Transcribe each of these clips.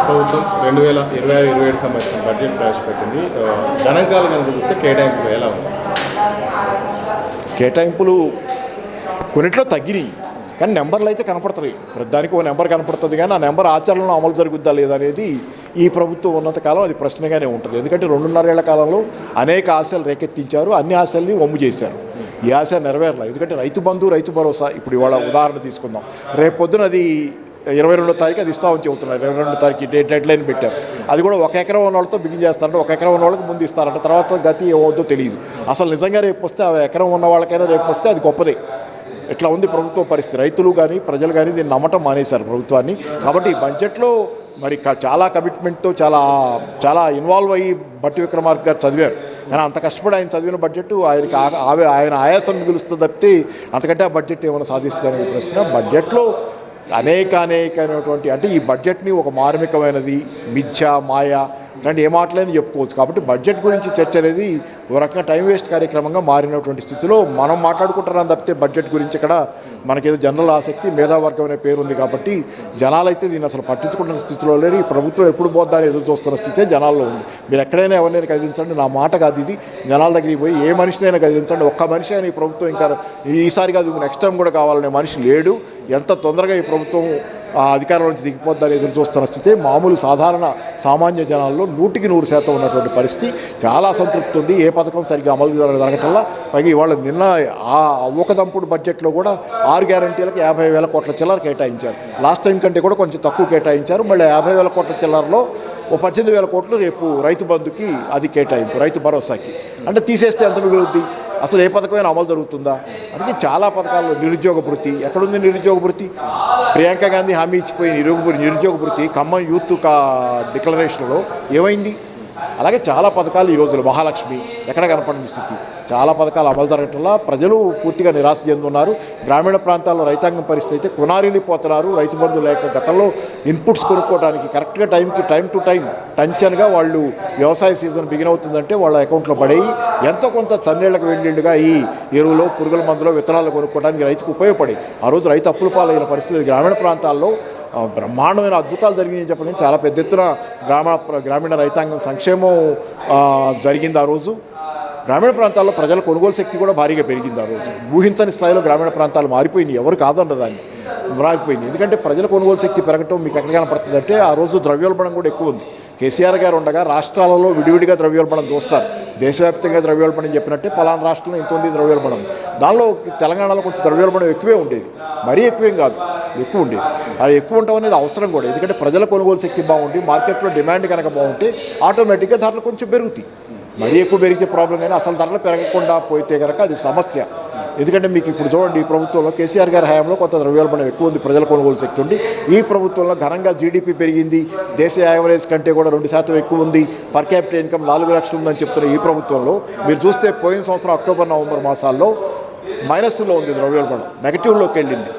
ప్రభుత్వం 2027 సంబంధించిన బడ్జెట్ ప్రవేశపెట్టింది. గణాంకాలు కనుక చూస్తే కేటాయింపులు ఎలా ఉంది? కేటాయింపులు కొన్నిట్లో తగ్గినాయి, కానీ నెంబర్లు అయితే కనపడుతున్నాయి. ప్రతిదానికి ఒక నెంబర్ కనపడుతుంది, కానీ ఆ నెంబర్ ఆచరణలో అమలు జరుగుద్దా లేదా అనేది ఈ ప్రభుత్వం ఉన్నంతకాలం అది ప్రశ్నగానే ఉంటుంది. ఎందుకంటే 2.5 ఏళ్ల కాలంలో అనేక ఆశలు రేకెత్తించారు, అన్ని ఆశల్ని వమ్ము చేశారు. ఈ ఆశ నెరవేరలేదు. ఎందుకంటే రైతు బంధు, రైతు భరోసా ఇప్పుడు ఇవాళ ఉదాహరణ తీసుకుందాం. రేపు పొద్దున అది 22వ తారీఖు అది ఇస్తామని చెబుతున్నారు. 22వ తారీఖు డెడ్ లైన్ పెట్టారు. అది కూడా 1 ఎకరం ఉన్న వాళ్ళతో బిగిన్ చేస్తారంటే 1 ఎకరం ఉన్న వాళ్ళకి ముందు ఇస్తారంట. తర్వాత గతి ఏమవుతుందో తెలియదు. అసలు నిజంగా రేపు వస్తే ఆ ఎకరం ఉన్న వాళ్ళకైనా రేపు వస్తే అది గొప్పదే. ఇట్లా ఉంది ప్రభుత్వ పరిస్థితి. రైతులు కానీ ప్రజలు కానీ దీన్ని నమ్మటం మానేశారు ప్రభుత్వాన్ని. కాబట్టి ఈ బడ్జెట్లో మరి చాలా కమిట్మెంట్తో చాలా ఇన్వాల్వ్ అయ్యి బట్టి విక్రమార్క గారు చదివారు. కానీ అంత కష్టపడి ఆయన చదివిన బడ్జెట్ ఆయన ఆయాసం మిగులుస్తుంది తప్పితే అంతకంటే ఆ బడ్జెట్ ఏమైనా సాధిస్తుంది అనే ప్రశ్న. బడ్జెట్లో అనేకమైనటువంటి అంటే ఈ బడ్జెట్ని ఒక మార్మికమైనది, మిథ్య, మాయ ఇట్లాంటి ఏ మాటలని చెప్పుకోవచ్చు. కాబట్టి బడ్జెట్ గురించి చర్చ అనేది ఒక రకంగా టైం వేస్ట్ కార్యక్రమంగా మారినటువంటి స్థితిలో మనం మాట్లాడుకుంటున్నాం తప్పితే బడ్జెట్ గురించి ఇక్కడ మనకేదో జనరల్ ఆసక్తి, మేధావర్గం అనే పేరు ఉంది. కాబట్టి జనాలైతే దీన్ని అసలు పట్టించుకుంటున్న స్థితిలో లేరు. ఈ ప్రభుత్వం ఎప్పుడు పోద్దాన్ని ఎదురు చూస్తున్న స్థితే జనాల్లో ఉంది. మీరు ఎక్కడైనా ఎవరినైనా కదిలించండి, నా మాట కాదు ఇది, జనాల దగ్గరికి పోయి ఏ మనిషినైనా కదిలించండి. ఒక్క మనిషి అయినా ఈ ప్రభుత్వం ఇంకా ఈసారి కాదు నెక్స్ట్ టైం కూడా కావాలనే మనిషి లేడు. ఎంత తొందరగా ఈ ప్రభుత్వం అధికారం నుంచి దిగిపోద్దని ఎదురు చూస్తున్న స్థితి మామూలు సాధారణ సామాన్య జనాల్లో 100% ఉన్నటువంటి పరిస్థితి. చాలా అసంతృప్తి ఉంది. ఏ పథకం సరిగ్గా అమలు జరగటంలా. పైగా ఇవాళ నిన్న ఆ ఊకదంపుడు బడ్జెట్లో కూడా 6 గ్యారంటీలకు 50,000 కోట్ల చిల్లర కేటాయించారు. లాస్ట్ టైం కంటే కూడా కొంచెం తక్కువ కేటాయించారు. మళ్ళీ 50,000 కోట్ల చిల్లరలో 18,000 కోట్లు రేపు రైతు బంధుకి అది కేటాయింపు, రైతు భరోసాకి. అంటే తీసేస్తే ఎంత మిగులుద్ది? అసలు ఏ పథకమైనా అమలు జరుగుతుందా? అందుకే చాలా పథకాల్లో నిరుద్యోగ భృతి ఎక్కడుంది? నిరుద్యోగ భృతి ప్రియాంక గాంధీ హామీ ఇచ్చిపోయి నిరుద్యోగ భృతి ఖమ్మం యూత్ డిక్లరేషన్లో ఏమైంది? అలాగే చాలా పథకాలు ఈ రోజులు మహాలక్ష్మి ఎక్కడ కనపడిన స్థితి. చాలా పథకాలు అమలు జరగటంలా ప్రజలు పూర్తిగా నిరాశ చెందుతున్నారు. గ్రామీణ ప్రాంతాల్లో రైతాంగం పరిస్థితి అయితే కొనారిల్లిపోతున్నారు. రైతు బంధు లేక గతంలో ఇన్పుట్స్ కొనుక్కోవడానికి కరెక్ట్గా టైం టు టైం టంచన్గా వాళ్ళు వ్యవసాయ సీజన్ బిగిన్ అవుతుందంటే వాళ్ళ అకౌంట్లో పడేయి ఎంతో కొంత చన్నేళ్లకు వెళ్ళిళ్ళుగా ఈ ఎరువులో, పురుగుల మందులో, విత్తనాలు కొనుక్కోవడానికి రైతుకు ఉపయోగపడాయి. ఆ రోజు రైతు అప్పుల పాలైన పరిస్థితులు గ్రామీణ ప్రాంతాల్లో బ్రహ్మాండమైన అద్భుతాలు జరిగినాయని చెప్పడం చాలా పెద్ద ఎత్తున గ్రామీణ రైతాంగం సంక్షేమం జరిగింది. ఆ రోజు గ్రామీణ ప్రాంతాల్లో ప్రజల కొనుగోలు శక్తి కూడా భారీగా పెరిగింది. ఆ రోజు ఊహించని స్థాయిలో గ్రామీణ ప్రాంతాలు మారిపోయినాయి. ఎవరు కాదండి దాన్ని మారిపోయింది. ఎందుకంటే ప్రజల కొనుగోలు శక్తి పెరగటం మీకు ఎక్కడ కనపడుతుంది అంటే ఆ రోజు ద్రవ్యోల్బణం కూడా ఎక్కువ ఉంది. కేసీఆర్ గారు ఉండగా రాష్ట్రాలలో విడివిడిగా ద్రవ్యోల్బణం చూస్తారు. దేశవ్యాప్తంగా ద్రవ్యోల్బణం చెప్పినట్టే పలానా రాష్ట్రంలో ఎంత ఉంది ద్రవ్యోల్బణం. దానిలో తెలంగాణలో కొంచెం ద్రవ్యోల్బణం ఎక్కువే ఉండేది, మరీ ఎక్కువేం కాదు, ఎక్కువ ఉండేది. అది ఎక్కువ ఉండడం అనేది అవసరం కూడా. ఎందుకంటే ప్రజల కొనుగోలు శక్తి బాగుండి మార్కెట్లో డిమాండ్ కనుక బాగుంటే ఆటోమేటిక్గా ధరలు కొంచెం పెరుగుతాయి. మరీ ఎక్కువ పెరిగితే ప్రాబ్లం, కానీ అసలు ధరలు పెరగకుండా పోతే కనుక అది సమస్య. ఎందుకంటే మీకు ఇప్పుడు చూడండి, ఈ ప్రభుత్వంలో కేసీఆర్ గారి హయాంలో కొంత ద్రవ్యోల్బణం ఎక్కువ ఉంది, ప్రజల కొనుగోలు శక్తి ఉంది. ఈ ప్రభుత్వంలో ఘనంగా జీడీపీ పెరిగింది, దేశ యావరేజ్ కంటే కూడా 2% ఎక్కువ ఉంది, పర్ క్యాపిటల్ ఇన్కమ్ 4 లక్షలు ఉందని చెప్తున్న ఈ ప్రభుత్వంలో మీరు చూస్తే పోయిన సంవత్సరం అక్టోబర్, నవంబర్ మాసాల్లో మైనస్లో ఉంది ద్రవ్యోల్బణం, నెగటివ్లోకి వెళ్ళింది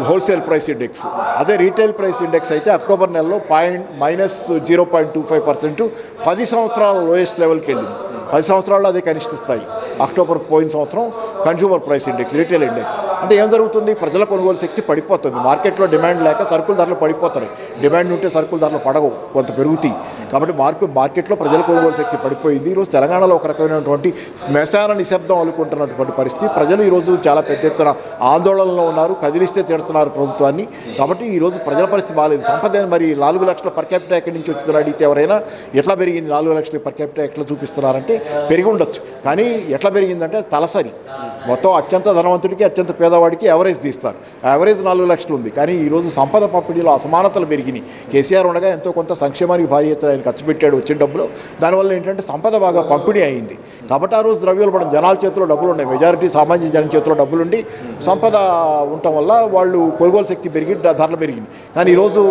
హోల్సేల్ ప్రైస్ ఇండెక్స్. అదే రీటైల్ ప్రైస్ ఇండెక్స్ అయితే అక్టోబర్ నెలలో -0.25%, 10 సంవత్సరాల లోయెస్ట్ లెవెల్కి వెళ్ళింది. 10 సంవత్సరాల్లో అదే కనిష్ట స్థాయి. అక్టోబర్ పోయిన సంవత్సరం consumer price index, retail index. అంటే ఏం జరుగుతుంది? ప్రజల కొనుగోలు శక్తి పడిపోతుంది. మార్కెట్లో డిమాండ్ లేక సరుకుల ధరలు పడిపోతాయి. డిమాండ్ ఉంటే సరుకుల ధరలు పడగవు, కొంత పెరుగుతాయి. కాబట్టి మార్కెట్లో ప్రజల కొనుగోలు శక్తి పడిపోయింది. ఈరోజు తెలంగాణలో ఒక రకమైనటువంటి శ్మశాన నిశ్శబ్దం అలుకుంటున్నటువంటి పరిస్థితి. ప్రజలు ఈరోజు చాలా పెద్ద ఎత్తున ఆందోళనలో ఉన్నారు, కదిలిస్తే తిడుతున్నారు ప్రభుత్వాన్ని. కాబట్టి ఈరోజు ప్రజల పరిస్థితి బాగాలేదు. సంపద మరి 4 లక్షల పర్ క్యాపిటల్ ఎక్కడి నుంచి వచ్చిందని అడిగితే ఎవరైనా ఎట్లా పెరిగింది 4 లక్షల పర్ క్యాపిటల్ ఎట్లా చూపిస్తున్నారంటే పెరిగి ఉండొచ్చు, కానీ ఎట్లా పెరిగిందంటే తలసరి మొత్తం అత్యంత ధనవంతుడికి అత్యంత పేదవాడికి యావరేజ్ తీస్తారు. యావరేజ్ 4 లక్షలు ఉంది, కానీ ఈరోజు సంపద పంపిణీలో అసమానతలు పెరిగినాయి. కేసీఆర్ ఉండగా ఎంతో కొంత సంక్షేమానికి భారీ ఎత్తున ఆయన ఖర్చు పెట్టాడు వచ్చిన డబ్బులు. దానివల్ల ఏంటంటే సంపద బాగా పంపిణీ అయింది. కాబట్టి ఆ రోజు ద్రవ్యోల్బణం, జనాల చేతిలో డబ్బులు ఉన్నాయి, మెజారిటీ సామాన్య జనం చేతిలో డబ్బులుండి సంపద ఉండటం వల్ల వాళ్ళు కొనుగోలు శక్తి పెరిగి ధరలు పెరిగింది. కానీ ఈరోజు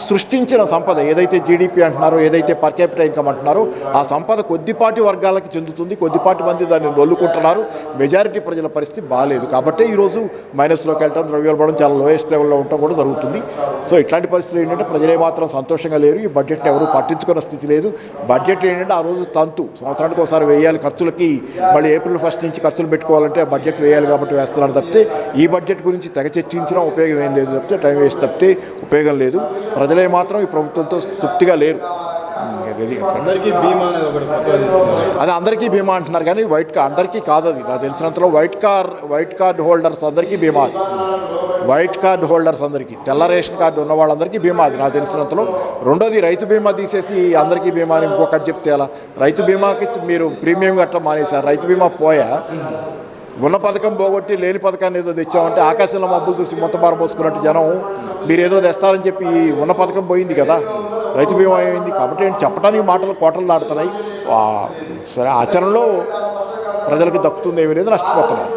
సృష్టించిన సంపద ఏదైతే జీడీపీ అంటున్నారో, ఏదైతే పర్ క్యాపిటల్ ఇన్కమ్ అంటున్నారో, ఆ సంపద కొద్దిపాటి వర్గాలకి చెందుతుంది. కొద్దిపాటి మంది దాన్ని నొల్లుకుంటున్నారు. మెజారిటీ ప్రజల పరిస్థితి బాగాలేదు. కాబట్టి ఈరోజు మైనస్లోకి వెళ్ళడం, ద్రవ్యోల్బణం చాలా లోయెస్ట్ లెవెల్లో ఉండటం కూడా జరుగుతుంది. సో ఇట్లాంటి పరిస్థితులు ఏంటంటే ప్రజలే మాత్రం సంతోషంగా లేరు. ఈ బడ్జెట్ని ఎవరు పట్టించుకున్న స్థితి లేదు. బడ్జెట్ ఏంటంటే ఆ రోజు తంతు సంవత్సరానికి ఒకసారి వేయాలి ఖర్చులకి, మళ్ళీ ఏప్రిల్ 1 నుంచి ఖర్చులు పెట్టుకోవాలంటే ఆ బడ్జెట్ వేయాలి కాబట్టి వేస్తున్నారు తప్పితే ఈ బడ్జెట్ గురించి తెగ చర్చించినా ఉపయోగం ఏం లేదు తప్పితే, టైం వేస్ట్ తప్పితే ఉపయోగం లేదు. ప్రజలే మాత్రం ఈ ప్రభుత్వంతో తృప్తిగా లేరు. అందరికీ బీమా అనేది ఒకటి కొత్తగా తీసుకున్నారు. అది అందరికీ బీమా అంటున్నారు కానీ అందరికీ కాదు. అది నాకు తెలిసినంతలో వైట్ కార్డ్ హోల్డర్స్ అందరికీ బీమా. అది వైట్ కార్డ్ హోల్డర్స్ అందరికీ, తెల్ల రేషన్ కార్డు ఉన్న వాళ్ళందరికీ బీమా అది నాకు తెలిసినంతలో. రెండోది రైతు బీమా తీసేసి అందరికీ బీమా అని ఇంకొక చెప్తే అలా. రైతు బీమాకి మీరు ప్రీమియం గట్రా మానేశారు. రైతు బీమా పోయా, ఉన్న పథకం పోగొట్టి లేని పథకాన్ని ఏదో తెచ్చామంటే ఆకాశంలో మబ్బులు చూసి మొత్తం పారబోసుకున్నట్టు జనం మీరు ఏదో తెస్తారని చెప్పి ఉన్న పథకం పోయింది కదా, రైతు బీమా అయింది. కాబట్టి చెప్పడానికి మాటలు కోటలు దాటుతున్నాయి. సరే ఆచరణలో ప్రజలకు దక్కుతుంది ఏమీ లేదు, నష్టపోతున్నారు.